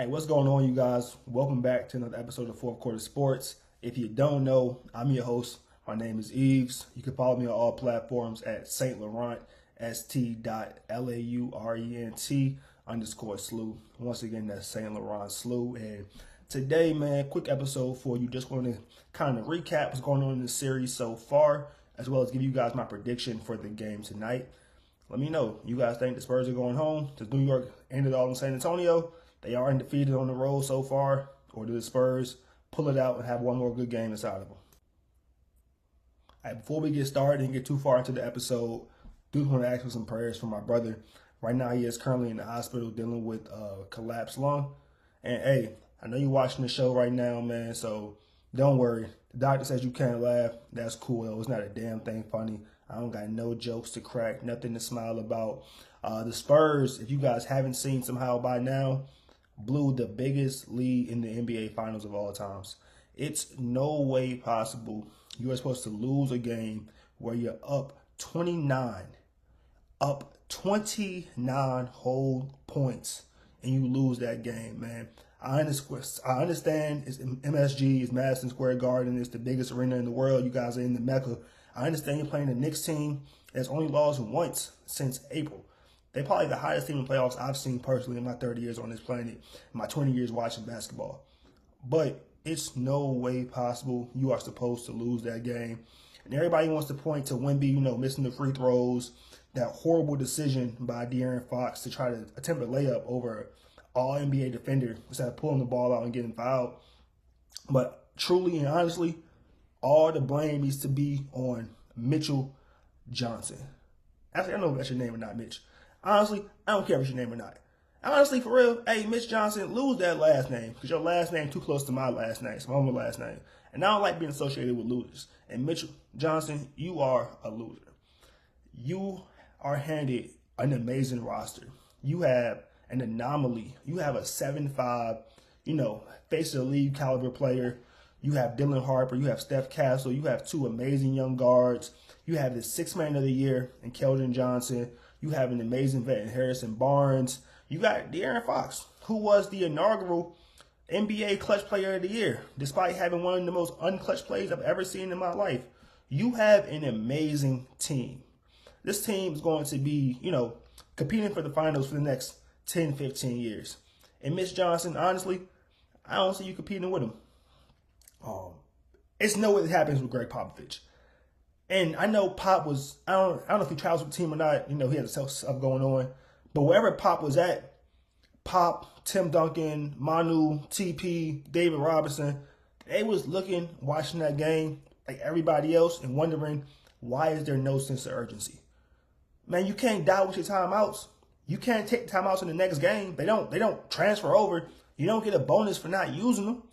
Hey, what's going on, you guys? Welcome back to another episode of Fourth Quarter Sports. If you don't know, I'm your host. My name is Eves. You can follow me on all platforms at St. Laurent, st.laurent_slew. Once again, that's St. Laurent Slew. And today, man, quick episode for you. Just want to kind of recap what's going on in the series so far, as well as give you guys my prediction for the game tonight. Let me know. You guys think the Spurs are going home? Does New York end it all in San Antonio? They are undefeated on the road so far. Or do the Spurs pull it out and have one more good game inside of them? All right, before we get started and get too far into the episode, do want to ask for some prayers for my brother. Right now, he is currently in the hospital dealing with a collapsed lung. And hey, I know you're watching the show right now, man, so don't worry. The doctor says you can't laugh. That's cool, though. It's not a damn thing funny. I don't got no jokes to crack, nothing to smile about. The Spurs, if you guys haven't seen somehow by now, blew the biggest lead in the NBA Finals of all times. It's no way possible you are supposed to lose a game where you're up 29 whole points, and you lose that game, man. I understand it's MSG, it's Madison Square Garden, it's the biggest arena in the world. You guys are in the Mecca. I understand you're playing the Knicks team that's only lost once since April. They're probably the highest team in playoffs I've seen personally in my 30 years on this planet, my 20 years watching basketball. But it's no way possible you are supposed to lose that game. And everybody wants to point to Wemby, missing the free throws, that horrible decision by De'Aaron Fox to try to attempt a layup over all NBA defender instead of pulling the ball out and getting fouled. But truly and honestly, all the blame needs to be on Mitchell Johnson. Actually, I know if that's your name or not, Mitch. Honestly, I don't care if it's your name or not. Honestly, for real, hey, Mitch Johnson, lose that last name because your last name too close to my last name. It's my own last name. And I don't like being associated with losers. And Mitchell Johnson, you are a loser. You are handed an amazing roster. You have an anomaly. You have a 7'5", face of the league caliber player. You have Dylan Harper. You have Steph Castle. You have two amazing young guards. You have the sixth man of the year in Keldon Johnson. You have an amazing vet in Harrison Barnes. You got De'Aaron Fox, who was the inaugural NBA Clutch Player of the Year, despite having one of the most unclutch plays I've ever seen in my life. You have an amazing team. This team is going to be, competing for the finals for the next 10, 15 years. And Mitch Johnson, honestly, I don't see you competing with him. It's no way that happens with Greg Popovich. And I know Pop was, I don't know if he travels with the team or not. He had stuff going on. But wherever Pop was at, Pop, Tim Duncan, Manu, TP, David Robinson, they was watching that game like everybody else and wondering, why is there no sense of urgency? Man, you can't die with your timeouts. You can't take timeouts in the next game. They don't transfer over. You don't get a bonus for not using them.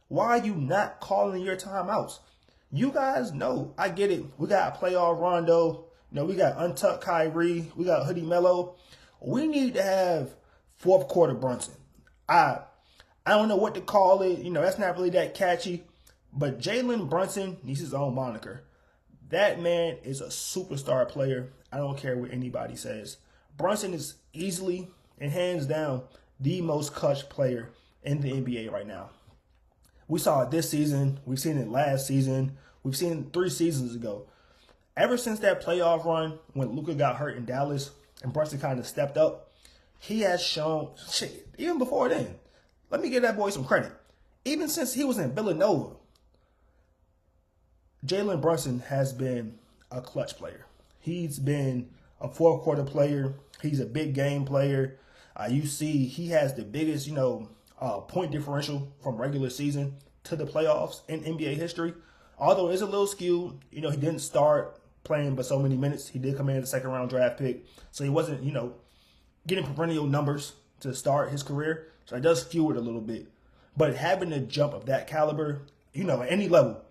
Why are you not calling your timeouts? You guys know, I get it. We got playoff Rondo. We got untucked Kyrie. We got Hoodie Melo. We need to have fourth quarter Brunson. I don't know what to call it. That's not really that catchy. But Jalen Brunson needs his own moniker. That man is a superstar player. I don't care what anybody says. Brunson is easily and hands down the most clutch player in the NBA right now. We saw it this season. We've seen it last season. We've seen it 3 seasons ago. Ever since that playoff run when Luka got hurt in Dallas and Brunson kind of stepped up, he has shown, even before then, let me give that boy some credit. Even since he was in Villanova, Jalen Brunson has been a clutch player. He's been a fourth quarter player. He's a big game player. You see he has the biggest, point differential from regular season to the playoffs in NBA history. Although it's a little skewed, he didn't start playing but so many minutes. He did come in as a second-round draft pick, so he wasn't, getting perennial numbers to start his career. So it does skew it a little bit. But having a jump of that caliber, at any level,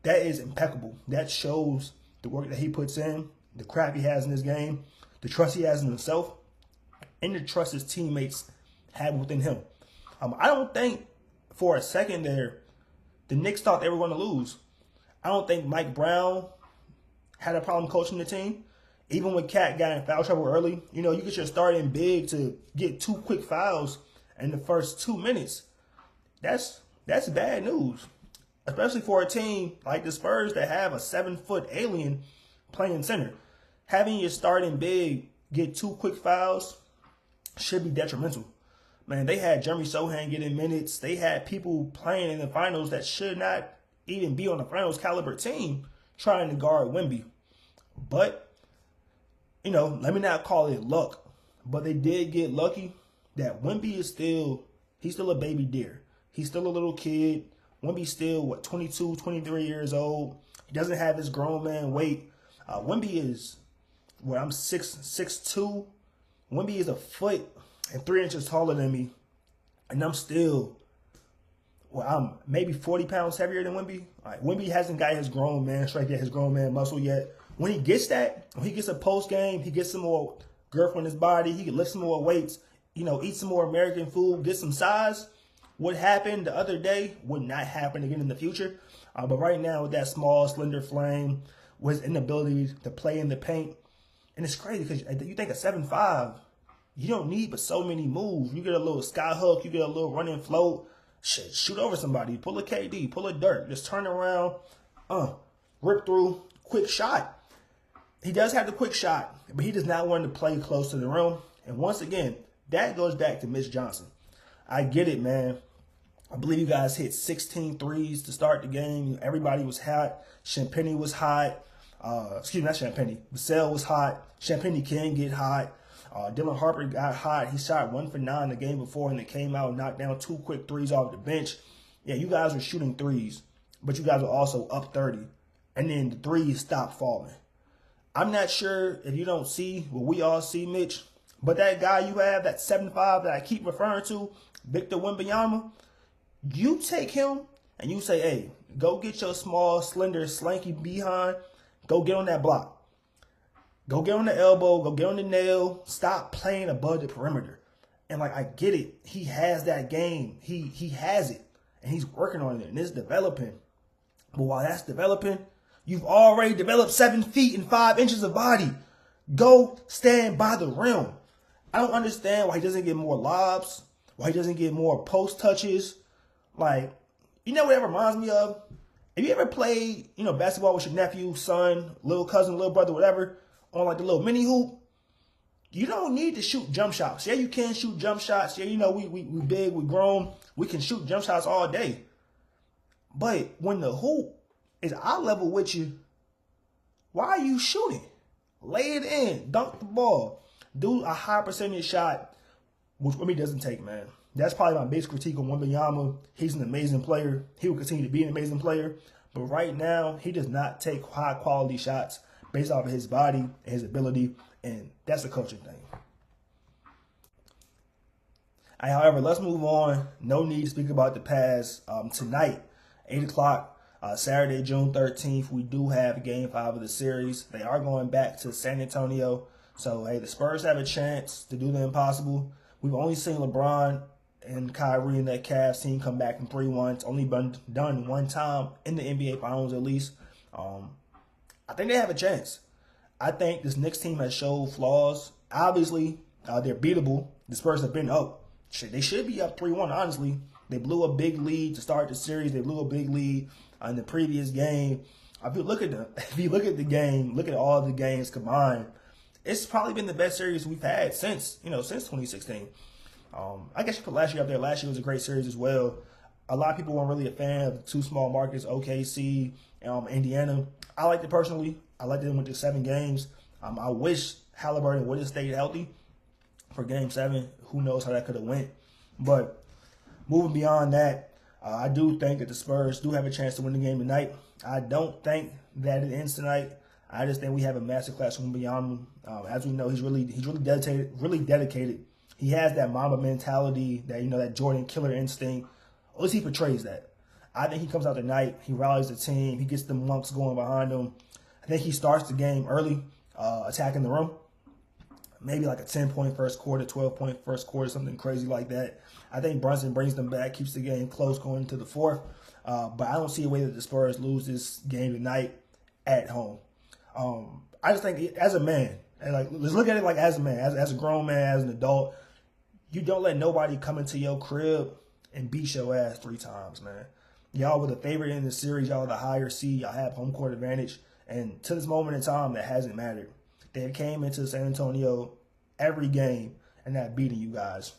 that is impeccable. That shows the work that he puts in, the craft he has in his game, the trust he has in himself, and the trust his teammates have within him. I don't think for a second there the Knicks thought they were going to lose. I don't think Mike Brown had a problem coaching the team. Even when Cat got in foul trouble early, you get your starting big to get 2 quick fouls in the first 2 minutes, that's bad news, especially for a team like the Spurs that have a 7-foot alien playing center. Having your starting big get 2 quick fouls should be detrimental. Man, they had Jeremy Sohan getting minutes. They had people playing in the finals that should not even be on the finals caliber team trying to guard Wemby. But, let me not call it luck, but they did get lucky that Wemby is he's still a baby deer. He's still a little kid. Wemby's still, 22, 23 years old. He doesn't have his grown man weight. Wemby is, I'm 6'2". Wemby is a foot and 3 inches taller than me. And I'm still, I'm maybe 40 pounds heavier than Wemby. Wemby hasn't got his grown man strength yet, his grown man muscle yet. When he gets when he gets a post game, he gets some more girth on his body. He can lift some more weights, eat some more American food, get some size. What happened the other day would not happen again in the future. But right now, with that small, slender frame, with his inability to play in the paint, and it's crazy because you think a 7'5", you don't need but so many moves. You get a little sky hook, you get a little running float, shoot over somebody, pull a KD, pull a Dirk, just turn around, rip through, quick shot. He does have the quick shot, but he does not want to play close to the rim. And once again, that goes back to Mitch Johnson. I get it, man. I believe you guys hit 16 threes to start the game. Everybody was hot. Champagny was hot. Excuse me, not Champagny. Vassell was hot. Champagny can get hot. Dylan Harper got hot. He shot 1 for 9 the game before, and it came out and knocked down 2 quick threes off the bench. Yeah, you guys were shooting threes, but you guys were also up 30. And then the threes stopped falling. I'm not sure if you don't see what we all see, Mitch, but that guy you have, that 7'5" that I keep referring to, Victor Wembanyama, you take him and you say, hey, go get your small, slender, slanky behind. Go get on that block. Go get on the elbow. Go get on the nail. Stop playing above the perimeter. And, I get it. He has that game. He has it. And he's working on it. And it's developing. But while that's developing, you've already developed 7 feet and 5 inches of body. Go stand by the rim. I don't understand why he doesn't get more lobs. Why he doesn't get more post touches. What that reminds me of? Have you ever played, basketball with your nephew, son, little cousin, little brother, whatever, on the little mini hoop? You don't need to shoot jump shots. Yeah, you can shoot jump shots. Yeah, we big, we grown. We can shoot jump shots all day. But when the hoop is eye level with you, why are you shooting? Lay it in. Dunk the ball. Do a high percentage shot, which Wemby doesn't take, man. That's probably my biggest critique on Wembanyama. He's an amazing player. He will continue to be an amazing player. But right now, he does not take high-quality shots based off of his body and his ability, and that's a coaching thing. However, let's move on. No need to speak about the past. Tonight, 8 o'clock, Saturday, June 13th, we do have Game 5 of the series. They are going back to San Antonio. So, hey, the Spurs have a chance to do the impossible. We've only seen LeBron and Kyrie and that Cavs team come back in 3-1. It's only been done one time in the NBA Finals, at least. I think they have a chance. I think this Knicks team has showed flaws. Obviously, they're beatable. The Spurs have been up. They should be up 3-1, honestly. They blew a big lead to start the series. They blew a big lead in the previous game. If you look at the game, look at all the games combined, it's probably been the best series we've had since 2016. I guess you put last year up there. Last year was a great series as well. A lot of people weren't really a fan of the 2 small markets, OKC, Indiana. I liked it personally. I liked it when it went to 7 games. I wish Halliburton would have stayed healthy for Game 7. Who knows how that could have went. But moving beyond that, I do think that the Spurs do have a chance to win the game tonight. I don't think that it ends tonight. I just think we have a masterclass from Wembanyama. As we know, he's really dedicated. He has that Mamba mentality, that Jordan killer instinct. At least he portrays that. I think he comes out tonight. He rallies the team. He gets the monks going behind him. I think he starts the game early, attacking the rim. Maybe like a 10-point first quarter, 12-point first quarter, something crazy like that. I think Brunson brings them back, keeps the game close going into the fourth. But I don't see a way that the Spurs lose this game tonight at home. I just think as a man, and let's look at it as a man, as a grown man, as an adult. You don't let nobody come into your crib and beat your ass 3 times, man. Y'all were the favorite in the series. Y'all are the higher seed. Y'all have home court advantage. And to this moment in time, that hasn't mattered. They came into San Antonio every game and not beating you guys.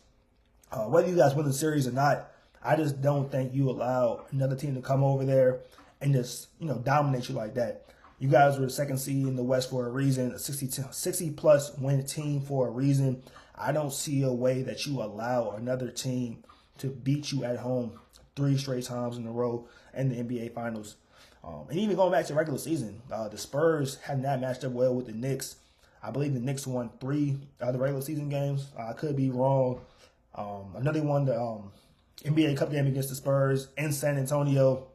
Whether you guys win the series or not, I just don't think you allow another team to come over there and just, dominate you like that. You guys were the second seed in the West for a reason, a 60-plus win team for a reason. I don't see a way that you allow another team to beat you at home 3 straight times in a row in the NBA Finals. And even going back to regular season, the Spurs had not matched up well with the Knicks. I believe the Knicks won 3 of the regular season games. I could be wrong. I know they won the NBA Cup game against the Spurs in San Antonio.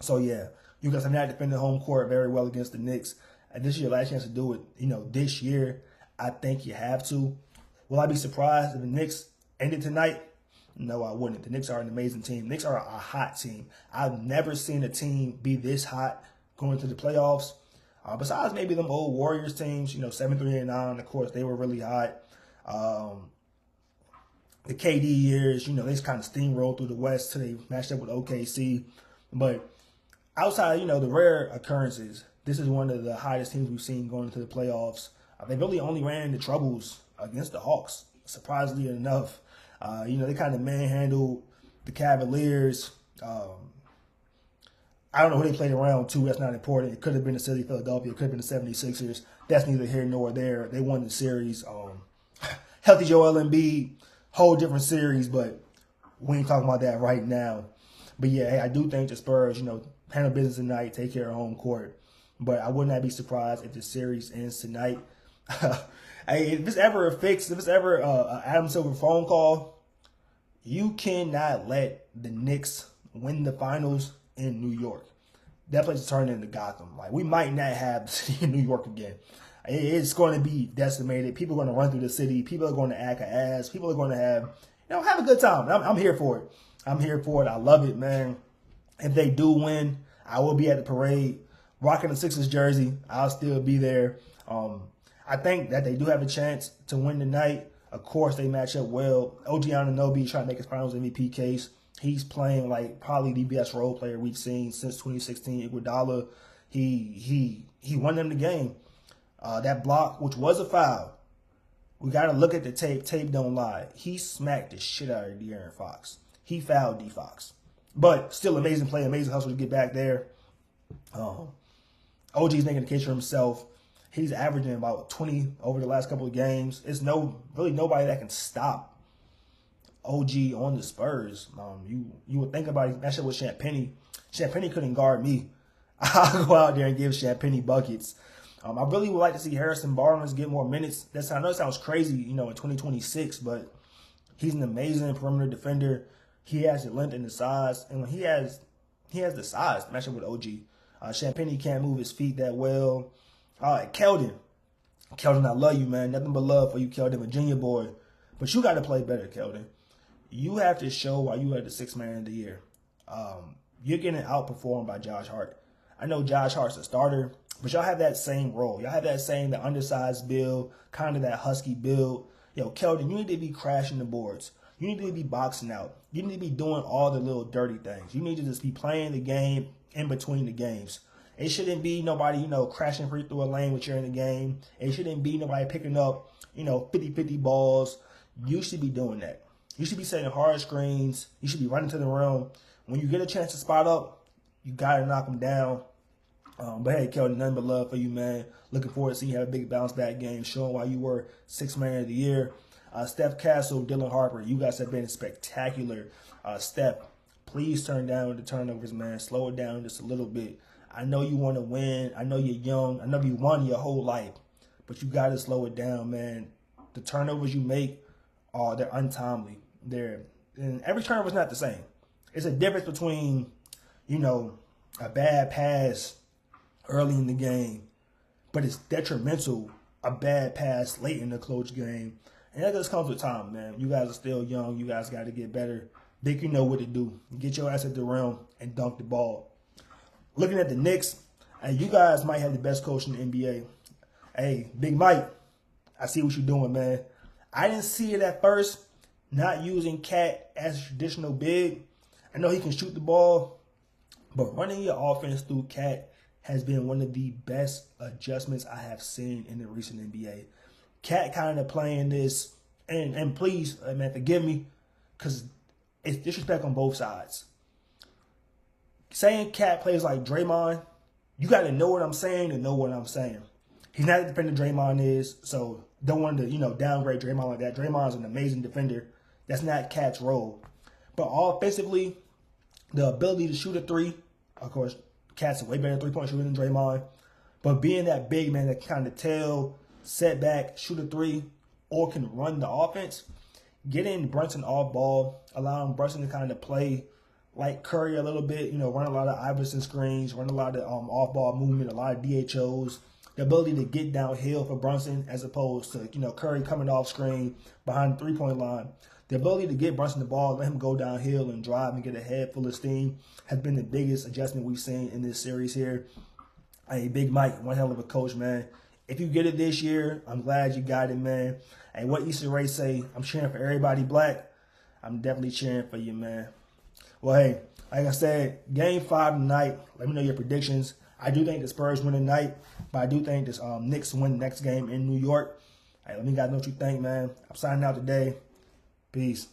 So, yeah, you guys have not defended home court very well against the Knicks. And this is your last chance to do it, this year. I think you have to. Will I be surprised if the Knicks ended tonight? No, I wouldn't. The Knicks are an amazing team. The Knicks are a hot team. I've never seen a team be this hot going to the playoffs. Besides maybe them old Warriors teams, 7-3-9, of course, they were really hot. The KD years, they just kind of steamrolled through the West till they matched up with OKC. But outside, the rare occurrences, this is one of the hottest teams we've seen going into the playoffs. They really only ran into troubles against the Hawks, surprisingly enough. They kind of manhandled the Cavaliers. I don't know who they played around to. That's not important. It could have been the City of Philadelphia. It could have been the 76ers. That's neither here nor there. They won the series. Healthy Joel Embiid, whole different series, but we ain't talking about that right now. But, yeah, hey, I do think the Spurs, handle business tonight, take care of home court. But I would not be surprised if the series ends tonight. Hey, if it's ever a fix, if it's ever an Adam Silver phone call, you cannot let the Knicks win the finals in New York. That place is turning into Gotham. Like, we might not have the city in New York again. It's going to be decimated. People are going to run through the city. People are going to act an ass. People are going to have a good time. I'm here for it. I'm here for it. I love it, man. If they do win, I will be at the parade rocking the Sixers jersey. I'll still be there. I think that they do have a chance to win tonight. Of course, they match up well. OG Anunoby trying to make his Finals MVP case. He's playing like probably the best role player we've seen since 2016. Iguodala, he won them the game. That block, which was a foul, we got to look at the tape. Tape don't lie. He smacked the shit out of De'Aaron Fox. He fouled D Fox. But still amazing play, amazing hustle to get back there. OG's making the case for himself. He's averaging about 20 over the last couple of games. It's really nobody that can stop OG on the Spurs. You would think about it, that shit with Champagnie. Champagnie couldn't guard me. I'll go out there and give Champagnie buckets. I really would like to see Harrison Barnes get more minutes. I know it sounds crazy, in 2026, but he's an amazing perimeter defender. He has the length and the size, and when he has the size to match up with OG. Champagnie can't move his feet that well. Keldon, I love you, man. Nothing but love for you, Keldon, Virginia boy. But you got to play better, Keldon. You have to show why you are the 6th man of the year. You're getting outperformed by Josh Hart. I know Josh Hart's a starter, but y'all have that same role. Y'all have that undersized build, kind of that husky build. Keldon, you need to be crashing the boards. You need to be boxing out. You need to be doing all the little dirty things. You need to just be playing the game in between the games. It shouldn't be nobody, crashing free through a lane when you're in the game. It shouldn't be nobody picking up, 50-50 balls. You should be doing that. You should be setting hard screens. You should be running to the rim. When you get a chance to spot up, you got to knock them down. But hey, Keldon, nothing but love for you, man. Looking forward to seeing you have a big bounce back game, showing why you were 6th man of the year. Steph Castle, Dylan Harper, you guys have been spectacular. Steph, please turn down the turnovers, man. Slow it down just a little bit. I know you want to win. I know you're young. I know you won your whole life. But you got to slow it down, man. The turnovers you make, they're untimely. And every turnover is not the same. It's a difference between, a bad pass early in the game, but it's detrimental, a bad pass late in the close game. And that just comes with time, man. You guys are still young. You guys got to get better. Think you know what to do. Get your ass at the rim and dunk the ball. Looking at the Knicks, you guys might have the best coach in the NBA. Hey, Big Mike, I see what you're doing, man. I didn't see it at first. not using Cat as a traditional big. I know he can shoot the ball, but running your offense through Cat has been one of the best adjustments I have seen in the recent NBA. Cat kind of playing this, and please, man, forgive me, because it's disrespect on both sides. Saying Cat plays like Draymond, you got to know what I'm saying to know what I'm saying. He's not the defender Draymond is, so don't want to, downgrade Draymond like that. Draymond's an amazing defender. That's not Cat's role. But offensively, the ability to shoot a three, of course, Cat's a way better three-point shooter than Draymond. But being that big man that can kind of tell, set back, shoot a three, or can run the offense, getting Brunson off ball, allowing Brunson to kind of play like Curry a little bit, run a lot of Iverson screens, run a lot of off-ball movement, a lot of DHOs. The ability to get downhill for Brunson as opposed to, Curry coming off screen behind the three-point line. The ability to get Brunson the ball, let him go downhill and drive and get a head full of steam has been the biggest adjustment we've seen in this series here. Hey, Big Mike, one hell of a coach, man. If you get it this year, I'm glad you got it, man. And what Issa Rae say, I'm cheering for everybody black. I'm definitely cheering for you, man. Well, hey, like I said, Game 5 tonight. Let me know your predictions. I do think the Spurs win tonight, but I do think this Knicks win the next game in New York. Hey, let me guys know what you think, man. I'm signing out today. Peace.